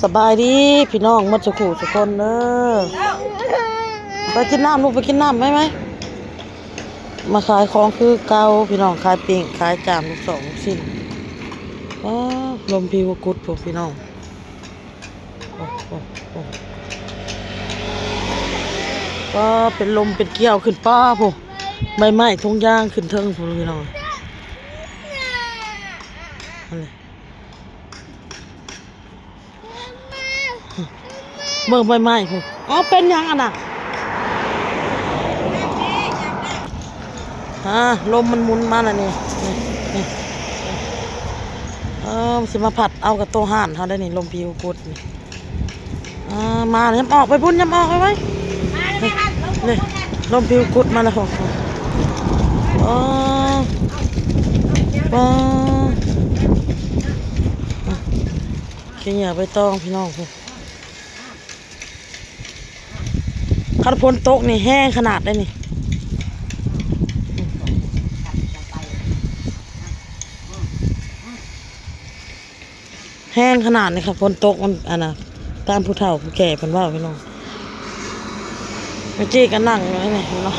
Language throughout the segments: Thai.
สบายดีพี่น้องมัจขู่ทุกคนเด้อไปกินน้ำลูกไปกินน้ำไหมมาขายของคือเก่าพี่น้องขายปิ้งขายจามลูกสองสิ้นลมพิวกุดพวกพี่น้องโอ้โอ้โอ้ก็เป็นลมเป็นเกี้ยวขึ้นป้าพวกใบไม้ทุ่งยางขึ้นเทิงพวกพี่น้องอะไรเบิ่งใบไม้พวกอ๋อเป็นยังอ่ะน่ะลมมันหมุนมาน่ะนี่สิมาผัดเอากับโตห่านเขาได้นี่ลมพิวกุดนี่มาย้ำออกไปพุ่นย้ำออกไปไว้นี่ลมพิวกุดมาแล้วพวกขี้เหนียวใบตองพี่น้องพวกคัดพ้นโต๊ะนี่แห้งขนาดได้นี่แห้งขนาดนี่ค่ะฝนตกมันตามผู้เฒ่าผู้แก่เป็นว่าพี่น้องไม่จี้กันนั่งอยู่นี่พี่น้อง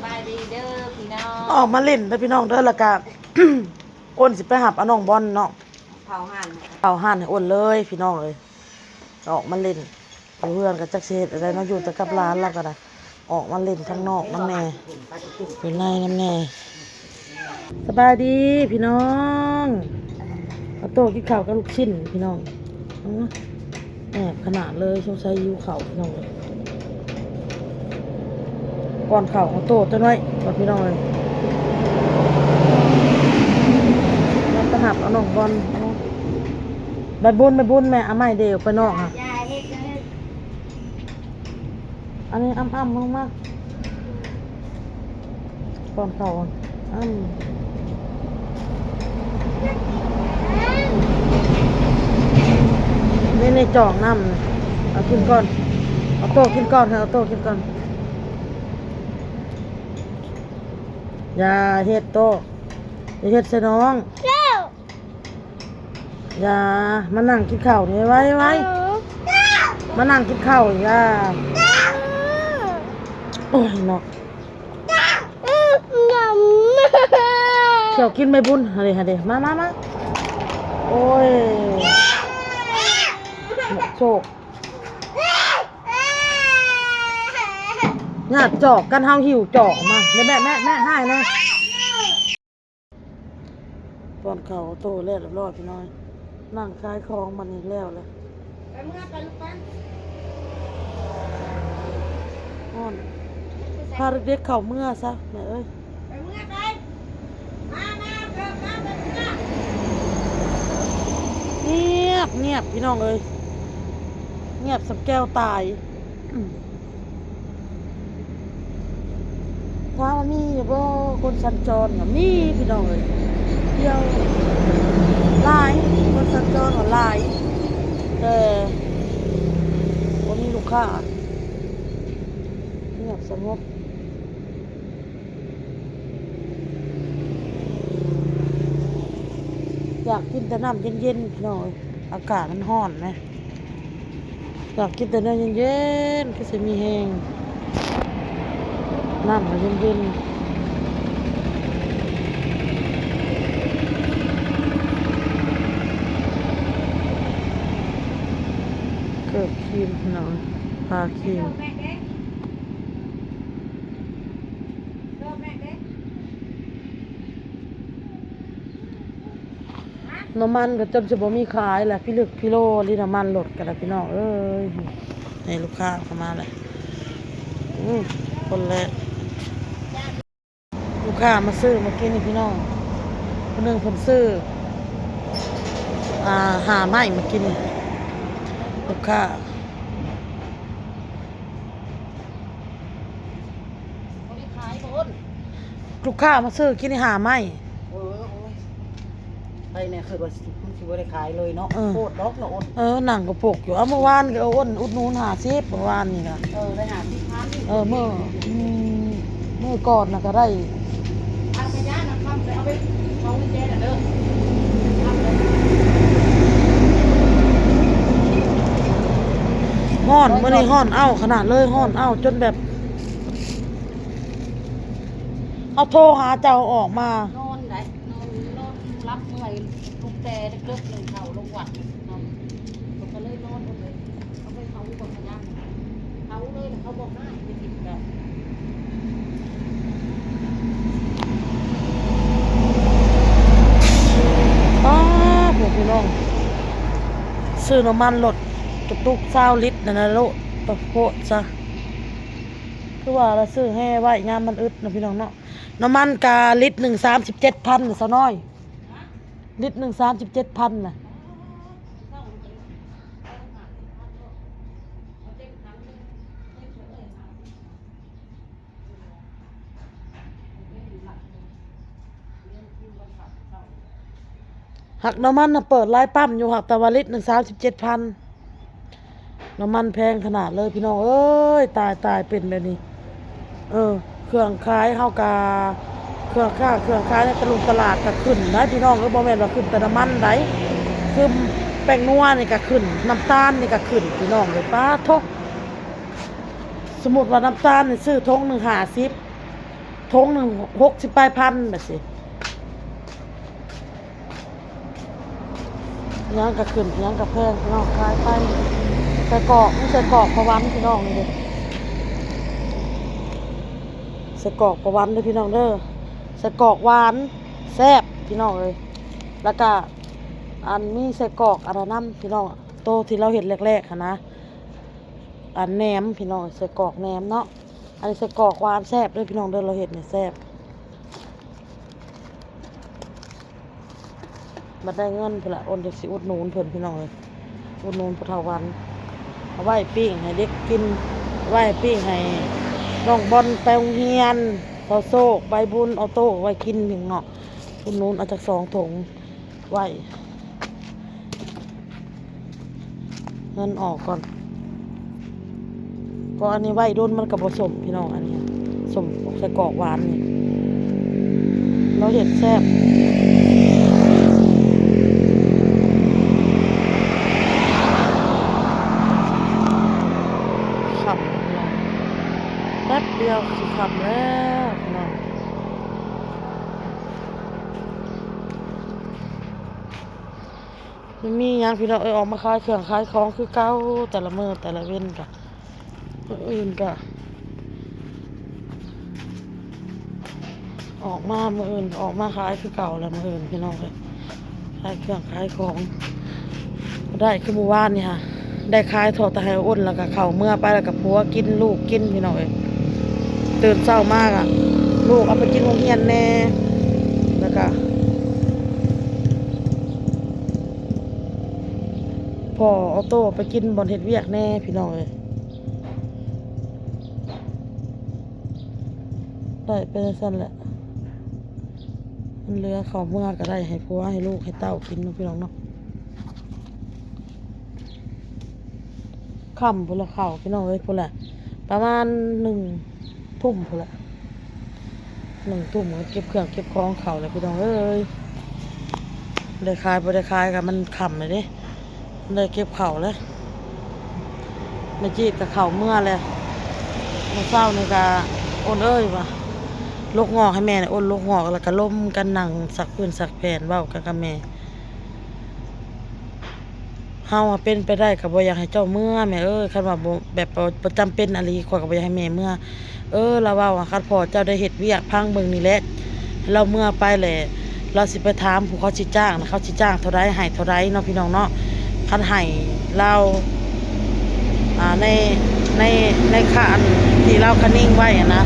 บายดีเด้อพี่น้องออกมาเล่นแล้วพี่น้องเด้อละกาอ้นสิไปหับน้องบอลเนาะเผาห่านให้อ้นเลยพี่น้องเลยออกมาเล่นเพื่อนกับจักเศษอะไรเนาะอยู่แต่กับร้านแล้วก็ได้ออกมาเล่นข้างนอกน้ำแน่อยู่ในน้ำแน่สบายดีพี่น้องเอาโต๊ะกินข้าวกับลูกชิ้นพี่น้องแอบขนาดเลยช่วงใช้ยิ้วเข่าพี่น้องเลยก่อนเข่าของโต๊ะจะน้อยก่อนพี่น้องเลยแล้วก็หับเอาน้องบอลใบบุญแม่เอาไม้เดียวไปนอกค่ะอันนี้อ้ำลงมาก่อนเข่านี่ในจอกน้ำเอากินก่อนเอาโต๊ะกินก่อนค่ะเอาโต๊ะกินก่อนอย่าเฮ็ดโต๊ะอย่าเฮ็ดใส่น้องอย่ามานั่งกินข้าวนี่ไว้มานั่งกินข้าวอย่าโอ้ยเนาะเที่ยวกินไม่บุญฮะเดมาโอ้ยโชคญาติจอกกันเฮาหิวจอกมาเดี๋ยวแม่ให้นะตอนเขาโตแล้วเรียบร้อยพี่น้อยนั่งคลายคลองมันนี่แล้วเลยไปเมื่อไปลูกไปพาเด็กเข่าเมื่อซะแม่เอ้ยไปเมื่อไปมาเพิ่มมาไปเมื่อเงียบพี่น้องเอ้ยเงียบสับแก้วตายว่ามีอยู่บ่คนสัญจรกับมีพี่น้องเอ้ยเดียวหลายคนสัญจรกับหลายแต่บ่มีลูกค้าเงียบสงบอยากกินแต่น้ำเย็นๆพี่น้องอากาศมันร้อนนะอยากกินแต่น้ำเย็นๆก็จะมีแห้งน้ำมันเย็นๆเกิดครีมพี่น้องปลาครีมน้ำมันก็จนจะบ่มีขายแหละพี่ลึกพี่โลลิน้ำมันหลดกันแล้วพี่น้องเอ้ยให้ลูกค้าเข้ามาเลยคนแรกลูกค้ามาซื้อมากินนี่พี่น้องคนหนึ่งคนซื้อหาไม้มากินนี่ลูกค้ามาซื้อกินนี่หาไม้ไปเนี่ยคือว่าสิบ่ได้ขายเลยเนาะโคตรดอกเนาะหนังกระปกอยู่เมื่อวานก็อ้นอุดนูน50เมื่อวานนี่ค่ะได้50,000เมื่อก่อนน่ะก็ได้เอาไปย่านะคำเอาไปเอาวิเจน่ะเด้อ อนมื้อนี้ฮ้อนเอ้าขนาดเลยฮ้อนเอ้าจนแบบเอาโทรหาเจ้าออกมาน อนได้นอนรับเมื่อยลูกแต่เด็กๆหนึ่งเขาลงวัดนอนผมก็เลยนอนเลยเขาไปเขาคนพยัญเขาเลยเขาบอกหน้าไปติดแบบ ป้าผมพี่น้องซื้อน้ำมันรถตุก20ลิตรนั่นน่ะโลดตะโพดซะคือว่าเราซื้อให้ไว้ยามมันอึดนะพี่น้องเนาะน้ำมันกาลิตรหนึ่ง37,000น่ะซะน้อยลิตรหนึ่ง37,000น่ะหักน้ำมันน่ะเปิดหลายปั๊มอยู่หักแต่ว่าลิตรหนึ่ง37,000น้ำมันแพงขนาดเลยพี่น้องเอ้ยตายเป็นแบบนี้เครื่องขายเฮากาเครื่องขายในตลาดก็ขึ้นนะพี่น้องบ่แม่นว่าขึ้นแต่น้ำมันไดคือแป้งนัวนี่ก็ขึ้นน้ำตาลนี่ก็ขึ้นพี่น้องเลยป้าโทสมมุติว่าน้ำตาลนี่ซื้อถุงหนึง50ถุงหนึง60ปลายพันแบบสิยังก็ขึ้นยังก็แพงพี่น้องขายไปใส่กรอกไม่ใส่กรอกพะวันพี่น้องนี่เด้ใส่กรอกพะวันเด้อพี่น้องเด้อใส่กรอกหวานแซ่บพี่น้องเลยแล้วก็อันมีใส่กรอกอะไรน้ำพี่น้องโตที่เราเห็นแรกๆค่ะนะอันแหนมพี่น้องใส่กรอกแหนมเนาะอันนี้ใส่กรอกหวานแซ่บด้วยพี่น้องเด้อเราเห็นเนี่ยแซ่บมาได้เงินเพื่ออนเด็กสิอุดหนุนเพิ่นพี่น้องเลยอุดหนุนพุทธวันเอาไว้ปิ้งให้เด็กกินไว้ปิ้งให้น้องบอลไปโรงเรียนเขาโซกใบบุญเอาโต้ไว้กินพี่น้องอุดหนุนเอาจาก2ถุงไว้เงินออกก่อนก็อันนี้ไว้โดนมันกับผสมพี่น้องอันนี้สมใส่กรอกหวานนี่เราเห็ดแซ่บขับแป๊บเดียวสิขับแล้วพี่น้องไม่มีหยังพี่น้องออกมาขายเครื่องขายของคือเก่าแต่ละมื้อแต่ละเว้นกะอื่นกะออกมามื้ออื่นออกมาขายคือเก่าแล้วมื้ออื่นพี่น้องเลยขายเครื่องขายของได้คือเมื่อวานนี่ค่ะได้ขายทอดตะไคร้อ้นแล้วก็เข้าเมื่อไปแล้วก็ผัวกินลูกกินพี่น้องเอ้ยตื่นเช้ามากอ่ะลูกเอาไปกินโรงเรียนแน่แล้วก็พ่อเอาโต้ไปกินบ่อนเฮ็ดเวียกแน่พี่น้องเอ้ยได้เป็นซั่นแหละมันเหลือเข้าเมื่อก็ได้ให้ผัวให้ลูกให้เต้ากินเนาะพี่น้องเนาะค่ำพุ่นละเข้าพี่น้องเอ้ยพุ่นละประมาณ1 ทุ่มพุ่นละ1 ทุ่มก็เก็บเครื่องเก็บของเข้าแล้วพี่น้องเอ้ยได้ขายบ่ได้ขายก็มันค่ำเลยเด้ได้เก็บเข้าแล้วแม่จีดก็เข้าเมื่อแล้วเมื่อเช้านี่ก็โอนเอ้ยว่ะลกงอกให้แม่น่ะโอนลกงอกแล้วก็ล้มกันนั่งสักพื้นสักแผ่นเว้ากันกับแม่เฮาเป็นไปได้ก็บ่อยากให้เจ้าเมื่อแม่เอ้ยคันว่าบ่แบบบ่จำเป็นอะลีข้อยก็บ่อยากให้แม่เมื่อเราเว้าว่าคันพ่อเจ้าได้เฮ็ดเวียกพังเบิ่งนี่แหละเราเมื่อไปแหละเราสิไปถามผู้เขาสิจ้างนะเขาสิจ้างเท่าใดให้เท่าใดเนาะพี่น้องเนาะคันให้เราในในในค่าอันที่เราคะนิ่งไว้อะนะ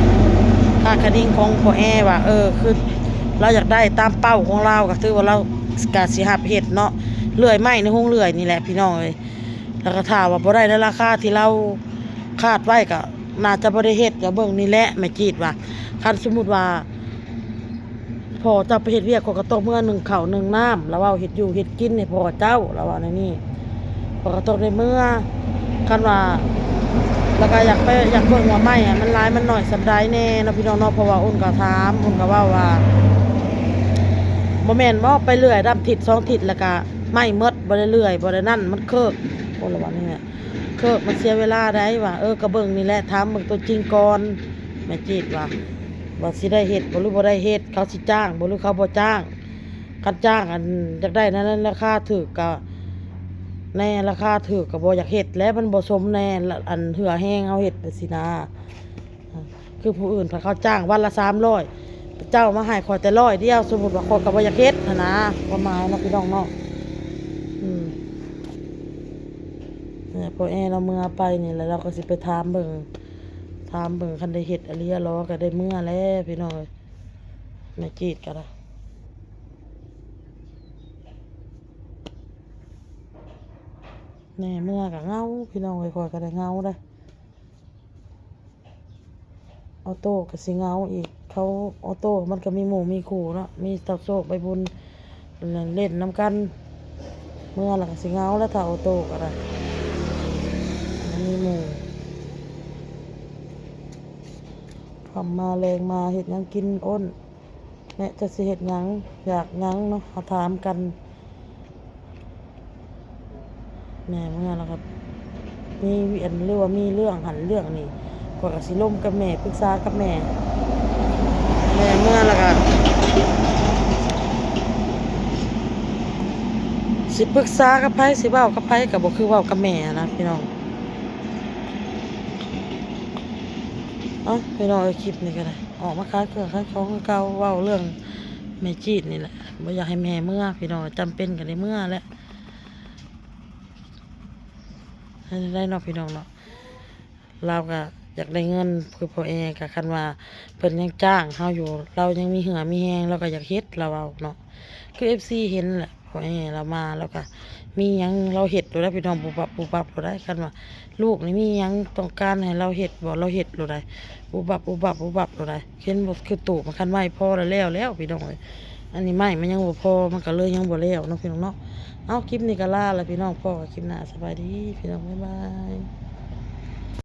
ค่าคะนิ่งของพ่อแอว่าคือเราอยากได้ตามเป้าของเราก็ถือว่าเราก็สิรับเฮ็ดเนาะเลื่อยไม้ในห้องเลื่อยนี่แหละพี่น้องเอ้ยแล้วก็ถ้าว่าบ่ได้ในราคาที่เราคาดไว้ก็น่าจะบ่ได้เฮ็ดก็เบิ่งนี่แหละแม่จีดว่าคันสมมุติว่าพ่อเจ้าไปเฮ็ดเวียกก็ต้องเมื่อ1ข้าว1น้ำแล้วเว้าเฮ็ดอยู่เฮ็ดกินให้พ่อเจ้าแล้วว่าในนี้พ่อก็ต้องได้เมื่อคันว่าแล้วก็อยากเบิ่งว่าไม้อะมันหลายมันน้อยสันใดแน่เนาะพี่น้องเนาะเพราะว่าอ้นก็ถามอ้นก็เว้าว่าบ่แม่นบ่ไปเรื่อยดำทิศ2ทิศแล้วก็ไม้หมดบ่ได้เรื่อยบ่ได้นั่นมันเคิกโอ้ละว่านี่แหละ คือมันเสียเวลาได้ว่าก็เบิ่งนี่แหละถามเบิ่งตัวจริงก่อนแม่จีดว่าสิได้เฮ็ดบ่หรือบ่ได้เฮ็ดเขาสิจ้างบ่หรือเขาบ่จ้างคันจ้างอันอยากได้นั้นราคาถูกก็แน่ราคาถูกก็บ่อยากเฮ็ดแล้วมันบ่สมแน่อันเหือแห้งเอาเฮ็ดไปสินะคือผู้อื่นเขาจ้างวันละ300เจ้ามาให้ขอยแต่100เดียวสมมุติว่าขอยก็บ่อยากเฮ็ดหั้นนะประมาณเนาะพี่น้องเนาะเนี่ยพอเราเมื่อไปนี่แล้วเราก็สิไปถามเบิ่งคันได้เฮ็ดอริยรอก็ได้เมื่อแล้วพี่น้องเอ้ยแม่จีดก็ได้แน่เมื่อก็เหงาพี่น้องเอ้ยคอยก็ได้เหงาได้ออโต้ก็สิเหงาอีกเขาออโต้มันก็มีหมู่มีคู่เนาะมีตอกโซกใบบุญเล่นน้ำกันเมื่อแล้วก็สิเหงาแล้วถ้าออโต้ก็ได้มันมีหมู่ทำมาแรงมาเฮ็ดหยังกินอ้นแม่จะสิเฮ็ดหยังอยากหยังเนาะเขาถามกันแม่เมื่อแล้วครับมีเวียนหรือว่ามีเรื่องหันเรื่องนี่ก็สิล่มกับแม่ปรึกษากับแม่เมื่อแล้วก็สิปรึกษากับไผสิเว้ากับไผก็บ่คือเว้ากับแม่นะพี่น้องพี่น้องคลิปนี้ก็ได้ออกมาขายเครื่องขายของคือเก่าเว้าเรื่องแม่จีดนี่แหละบ่อยากให้แม่เมื่อพี่น้องจำเป็นก็ได้เมื่อแหละให้ได้เนาะพี่น้องเนาะเราก็อยากได้เงินคือพ่อก็คันว่าเพิ่นยังจ้างเฮาอยู่เรายังมีเหือมีแฮงเราก็อยากเฮ็ดเราเอาเนาะคือ FC เห็นแหละพ่อเรามาแล้วก็มีหยังเราเฮ็ดโดยได้พี่น้องปุบปับโดยได้คันว่าลูกนี่มีหยังต้องการให้เราเฮ็ดบ่เราเฮ็ดโดยได้ปุบปับโดยได้เห็นบ่คือตู่มันคันไม้พอแล้วพี่น้องเอ้ยอันนี้ไม้มันยังบ่พอมันก็เลยยังบ่แล้วเนาะพี่น้องเนาะเอาคลิปนี้ก็ลาแล้วพี่น้องพ่อกับคลิปหน้าสบายดีพี่น้องบ๊ายบาย